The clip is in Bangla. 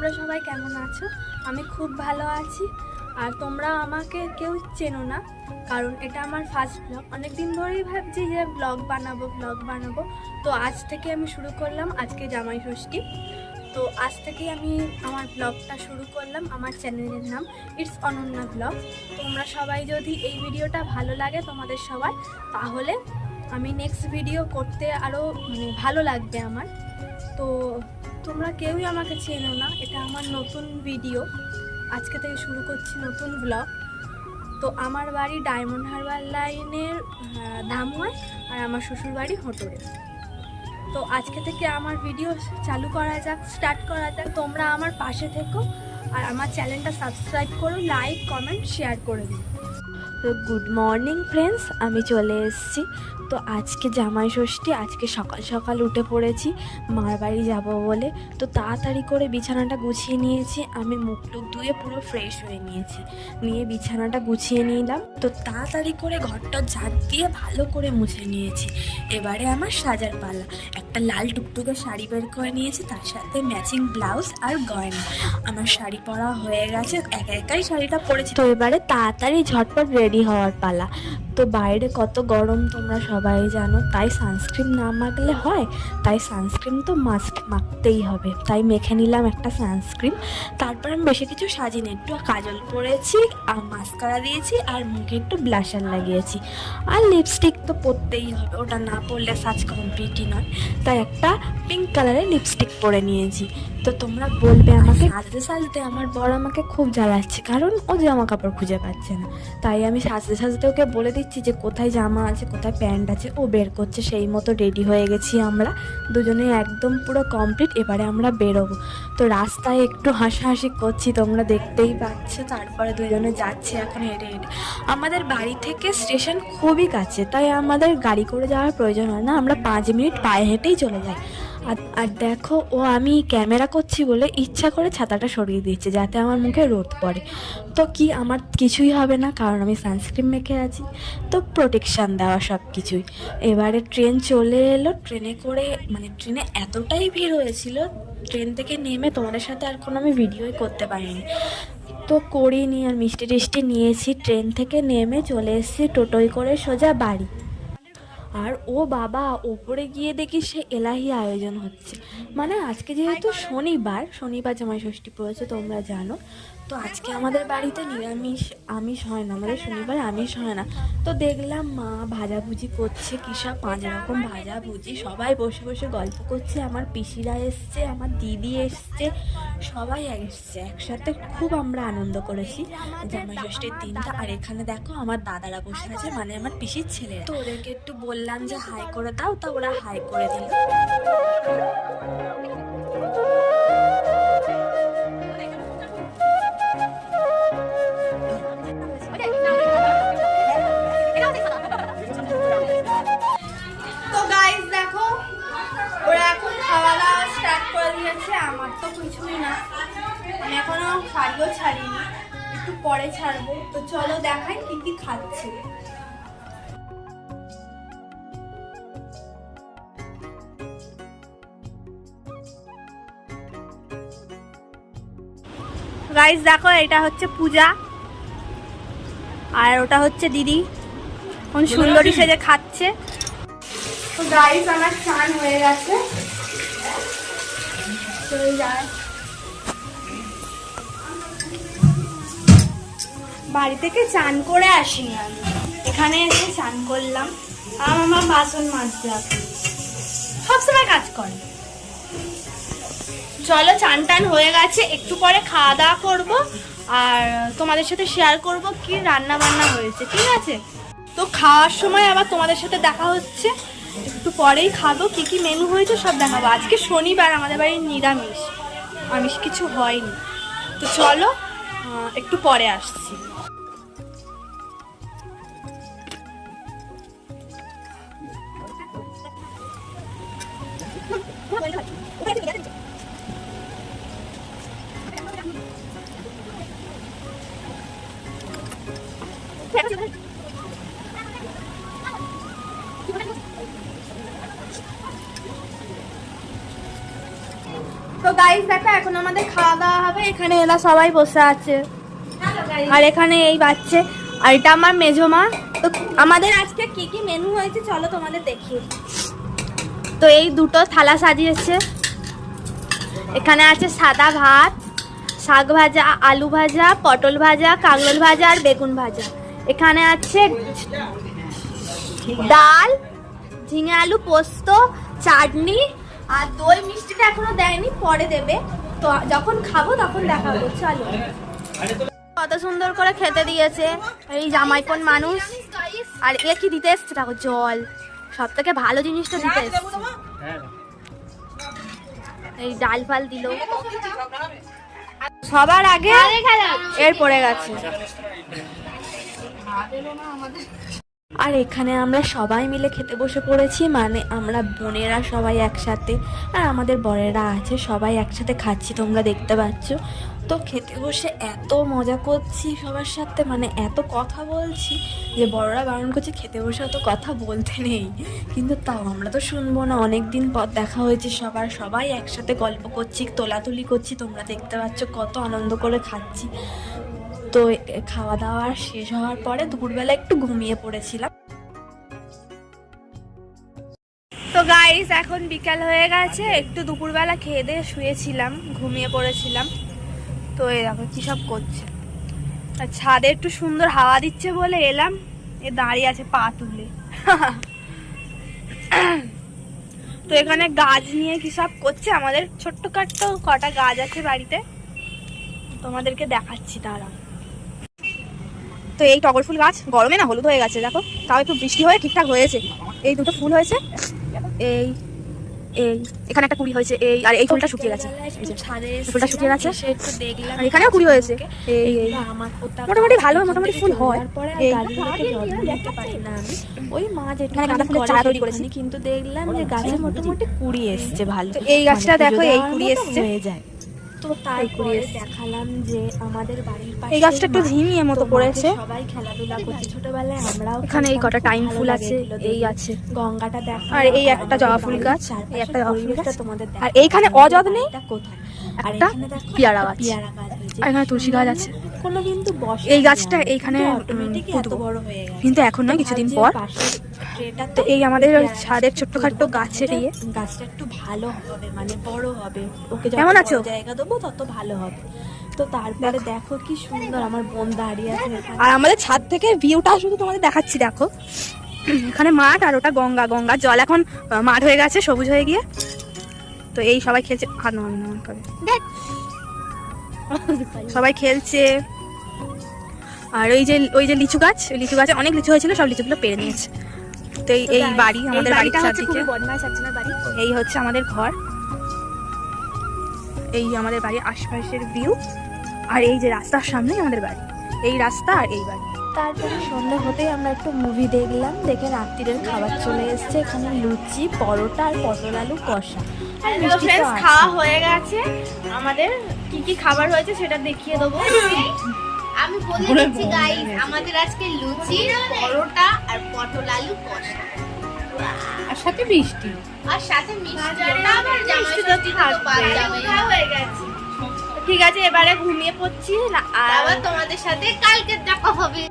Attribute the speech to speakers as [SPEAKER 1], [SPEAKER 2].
[SPEAKER 1] তোমরা সবাই কেমন আছো? আমি খুব ভালো আছি। আর তোমরা আমাকে কেউ চেনো না, কারণ এটা আমার ফার্স্ট ব্লগ। অনেক দিন ধরেই ভাবছি যে ব্লগ বানাবো। তো আজ থেকে আমি শুরু করলাম। আজকে জামাই ষষ্ঠী, তো আজ থেকেই আমি আমার ব্লগটা শুরু করলাম। আমার চ্যানেলের নাম ইটস অনন্যা ব্লগ। তোমরা সবাই যদি এই ভিডিওটা ভালো লাগে তোমাদের সবার, তাহলে আমি নেক্সট ভিডিও করতে আরও ভালো লাগবে আমার। তো তোমরা কেউই আমাকে চেনো না, এটা আমার নতুন ভিডিও। আজকে থেকে শুরু করছি নতুন ব্লগ। তো আমার বাড়ি ডায়মন্ড হারবার লাইনের ধামুয়ায়, আর আমার শ্বশুর বাড়ি হোটরে। তো আজকে থেকে আমার ভিডিও স্টার্ট করা যাক। তোমরা আমার পাশে থেকো আর আমার চ্যানেলটা সাবস্ক্রাইব করো, লাইক কমেন্ট শেয়ার করে দিও। তো গুড মর্নিং ফ্রেন্ডস, আমি চলে এসেছি। তো আজকে জামাই ষষ্ঠী, আজকে সকাল সকাল উঠে পড়েছি মার বাড়ি যাবো বলে। তো তাড়াতাড়ি করে বিছানাটা গুছিয়ে নিয়েছি। আমি মুখ টুক ধুয়ে পুরো ফ্রেশ হয়ে নিয়ে বিছানাটা গুছিয়ে নিলাম। তো তাড়াতাড়ি করে ঘরটা ঝাড় দিয়ে ভালো করে মুছে নিয়েছি। এবারে আমার সাজার পালা। একটা লাল টুকটুকে শাড়ি বের করে নিয়েছি, তার সাথে ম্যাচিং ব্লাউজ আর গয়না। আমার শাড়ি পরা হয়ে গেছে, একাই শাড়িটা পরেছি। তো এবারে তাড়াতাড়ি ঝটপট রেডি হওয়ার পালা। তো বাইরে কত গরম তোমরা সবাই জানো, তাই সানস্ক্রিন না মাখলে হয়, তাই সানস্ক্রিন তো মাস্ট মাখতেই হবে। তাই মেখে নিলাম একটা সানস্ক্রিন। তারপর আমি বেশি কিছু সাজিনি, একটু কাজল পরেছি আর মাস্কারা দিয়েছি আর মুখে একটু ব্লাশার লাগিয়েছি। আর লিপস্টিক তো পরতেই হবে, ওটা না পরলে সাজ কমপ্লিটই নয়। তাই একটা পিঙ্ক কালারের লিপস্টিক পরে নিয়েছি। তো তোমরা বলবে আমাকে সাজতে আমার বর আমাকে খুব জ্বালাচ্ছে, কারণ ও জামা কাপড় খুঁজে পাচ্ছে না। তাই আমি সাজতে ওকে বলে দিচ্ছি যে কোথায় জামা আছে, কোথায় প্যান্ট আছে। ও বের করছে, সেই মতো রেডি হয়ে গেছি আমরা দুজনে, একদম পুরো কমপ্লিট। এবারে আমরা বেরোবো। তো রাস্তায় একটু হাসাহাসি করছি, তোমরা দেখতেই পাচ্ছ। তারপরে দুজনে যাচ্ছে এখন হেঁটে। আমাদের বাড়ি থেকে স্টেশন খুবই কাছে, তাই আমাদের গাড়ি করে যাওয়ার প্রয়োজন হয় না, আমরা 5 মিনিট পায়ে হেঁটেই চলে যাই। আর দেখো, ও আমি ক্যামেরা করছি বলে ইচ্ছা করে ছাতাটা সরিয়ে দিচ্ছে যাতে আমার মুখে রোদ পড়ে। তো কি, আমার কিছুই হবে না, কারণ আমি সানস্ক্রিন মেখে আছি। তো প্রোটেকশান দেওয়া সব কিছুই। এবারে ট্রেন চলে এলো। ট্রেনে এতটাই ভিড় হয়েছিল, ট্রেন থেকে নেমে তোমাদের সাথে আর কোনো আমি ভিডিওই করতে পারিনি। তো করিনি, আর মিষ্টি টিষ্টি নিয়েছি। ট্রেন থেকে নেমে চলে এসেছি টোটোয় করে সোজা বাড়ি। আর ও বাবা, ওপরে গিয়ে দেখি সে এলাহি আয়োজন হচ্ছে। আজকে যেহেতু শনিবার জামাই ষষ্ঠী পড়েছে তোমরা জানো। তো আজকে আমাদের বাড়িতে নিরামিষ, আমিষ হয় না, আমাদের শনিবার আমিষ হয় না। তো দেখলাম মা ভাজাভুজি করছে, কী সব 5 রকম ভাজাভুজি। সবাই বসে বসে গল্প করছে। আমার পিসিরা এসছে, আমার দিদি এসছে, সবাই এসছে একসাথে। খুব আমরা আনন্দ করেছি জামাই ষষ্ঠীর দিনটা। আর এখানে দেখো আমার দাদারা বসে আছে, আমার পিসির ছেলেরা। তো ওদেরকে একটু বললাম যে হাই করে দাও, তা ওরা হাই করে দিল। তো গাইস দেখো, ওরা এখন খাওয়া দাওয়া স্টার্ট করে দিয়েছে। আমার তো কিছুই না, আমি এখনো শাড়িও ছাড়িনি, একটু পরে ছাড়বো। তো চলো দেখাই কি কি খাচ্ছে। গাইস দেখো, এটা হচ্ছে পূজা আর ওটা হচ্ছে দিদি, কোন সুন্দরী সেজে খাচ্ছে। তো গাইস আমার স্নান হয়ে গেছে, চলে যায়। বাড়ি থেকে চান করে আসিনি আমি, এখানে এসে চান করলাম। আর আমার বাসন মাজতে সবসময় কাজ করে। চলো, চান টান হয়ে গেছে, একটু পরে খাওয়া দাওয়া করবো আর তোমাদের সাথে শেয়ার করব কি রান্না বান্না হয়েছে, ঠিক আছে? তো খাওয়ার সময় আবার তোমাদের সাথে দেখা হচ্ছে, একটু পরেই খাবো। কি কি মেনু হয়েছে সব দেখাবো। আজকে শনিবার, আমাদের বাড়ির নিরামিষ, আমিষ কিছু হয়নি। তো চলো একটু পরে আসছি। তো গাইস দেখো এখন আমাদের খাওয়া দাওয়া হবে। এখানে এরা সবাই বসে আছে আর এখানে এই বাচ্চা আর এটা আমার মেজমা। তো আমাদের আজকে কি কি মেনু হয়েছে চলো তোমাদের দেখি। তো এই দুটো থালা সাজিয়েছে। এখানে আছে সাদা ভাত, শাক ভাজা, আলু ভাজা, পটল ভাজা, কাঁকরোল ভাজা আর বেগুন ভাজা। এখানে আছে ডাল, ঝিঙে আলু পোস্ত, চাটনি আর দই। মিষ্টিটা এখনো দেয়নি, পরে দেবে। তো যখন খাবো তখন দেখাবো। চলো। কত সুন্দর করে খেতে দিয়েছে এই জামাইপন মানুষ। আর এ কি দিতে এসছে দেখো, জল। সব থেকে ভালো জিনিসটা দিতে এসছে। এই ডাল ফাল দিল সবার আগে, এর পড়ে গেছে। আর এখানে আমরা সবাই মিলে খেতে বসে পড়েছি, মানে আমরা বোনেরা সবাই একসাথে আর আমাদের বরেরা আছে, সবাই একসাথে খাচ্ছি, তোমরা দেখতে পাচ্ছ। তো খেতে বসে এত মজা করছি সবার সাথে, মানে এত কথা বলছি যে বড়রা বারণ করছে খেতে বসে অত কথা বলতে নেই, কিন্তু তাও আমরা তো শুনবো না। অনেক দিন পর দেখা হয়েছে সবার, সবাই একসাথে গল্প করছি, তোলাতুলি করছি, তোমরা দেখতে পাচ্ছ কত আনন্দ করে খাচ্ছি। তো খাওয়া দাওয়া শেষ হওয়ার পরে দুপুরবেলা একটু ঘুমিয়ে পড়েছিলাম। তো গাইস এখন বিকাল হয়ে গেছে, একটু দুপুরবেলা খেয়ে দিয়ে শুয়েছিলাম, ঘুমিয়ে পড়েছিলাম। তো এই দেখো কি সব করছে। আর ছাদে একটু সুন্দর হাওয়া দিচ্ছে বলে এলাম। এ দাঁড়িয়ে আছে পা তুলে। তো এখানে গাছ নিয়ে কি সব করছে। আমাদের ছোট্ট খাট্ট কটা গাছ আছে বাড়িতে, তোমাদেরকে দেখাচ্ছি তারা। তো এই টগর ফুল গাছ গরমে না হলুদ হয়ে গেছে, দেখো। তাও একটু বৃষ্টি হয়ে ঠিকঠাক হয়েছে। এই দুটো ফুল হয়েছে, এই এই এখানে একটা কুড়ি হয়েছে, এই আর এই ফুলটা শুকিয়ে গেছে, ফুলটা শুকিয়ে গেছে। আর এখানেও কুড়ি হয়েছে। এই এই মোটামুটি ভালো, মোটামুটি ফুল হয়। ওই মা যেখানে গাঁদা ফুলের চারা তৈরি করেছি, কিন্তু দেখলাম যে গাছে মোটামুটি কুড়ি এসছে ভালো। এই গাছটা দেখো, এই কুড়ি এসছে হয়ে যায়। তো তারপরে দেখালাম যে আমাদের বাড়ির পাশে এই গাছটা একটু ঝিমিয়ে মতো পড়েছে, সবাই খেলাধুলা করছে ছোটবেলায়। আমরাও এখানে এই কটা টাইম ফুল আছে, এই আছে গঙ্গাটা দেখো, আর এই একটা জবা ফুল গাছ, এই একটা জবা ফুল গাছ তোমাদের। আর এইখানে অযত্নে কোথায় একটা পেয়ারা গাছ, আর এখানে তুলসী গাছ আছে। কোনো কিন্তু এই গাছটা এইখানে কত বড় হয়ে গেছে, কিন্তু এখন নয়, কিছুদিন পর। তো এই আমাদের ছাদের ছোট্টখাট্ট গাছের গাছটা একটু ভালো হবে, মানে বড় হবে। ওকে কেমন আছো জায়গা দেবো তত ভালো হবে। তো তারপরে দেখো কি সুন্দর আমার বোন দাঁড়িয়ে আছে। আর আমাদের ছাদ থেকে ভিউটা শুধু তোমাদের দেখাচ্ছি, দেখো এখানে মাঠ আর ওটা গঙ্গা। গঙ্গার জল এখন মাঠ হয়ে গেছে, সবুজ হয়ে গিয়ে। তো এই সবাই খেলছে, হাত নমন করে সবাই খেলছে। আর ওই যে লিচু গাছ, ওই লিচু গাছে অনেক লিচু হয়েছিল, সব লিচুগুলো পেরে নিয়েছে। তো এই বাড়ি আমাদের বাড়ির চারদিকে, এই হচ্ছে আমাদের ঘর, এই আমাদের বাড়ির আশপাশের ভিউ। আর এই যে রাস্তার সামনে আমাদের বাড়ি, এই রাস্তা আর এই বাড়ি। তারপরে সন্ধ্যা হতেই আমরা একটু মুভি দেখলাম, দেখে রাত্রিরের খাবার চলে এসছে। এখানে লুচি, পরোটা আর পটল আলু কষা। খাওয়া হয়ে গেছে। আমাদের কি কি খাবার হয়েছে সেটা দেখিয়ে দেবো।
[SPEAKER 2] আমি বলে দিচ্ছি গাইস, আমাদের আজকে লুচি, পরোটা আর পটল আলু কষা,
[SPEAKER 3] আর সাথে মিষ্টি,
[SPEAKER 2] আর সাথে মিষ্টিটা আবার জামাই ষষ্ঠী তো বাদ যাবে।
[SPEAKER 1] হয়ে গেছে। ঠিক আছে, এবারে ঘুমিয়ে পড়ছি,
[SPEAKER 2] আবার তোমাদের সাথে কালকে দেখা হবে।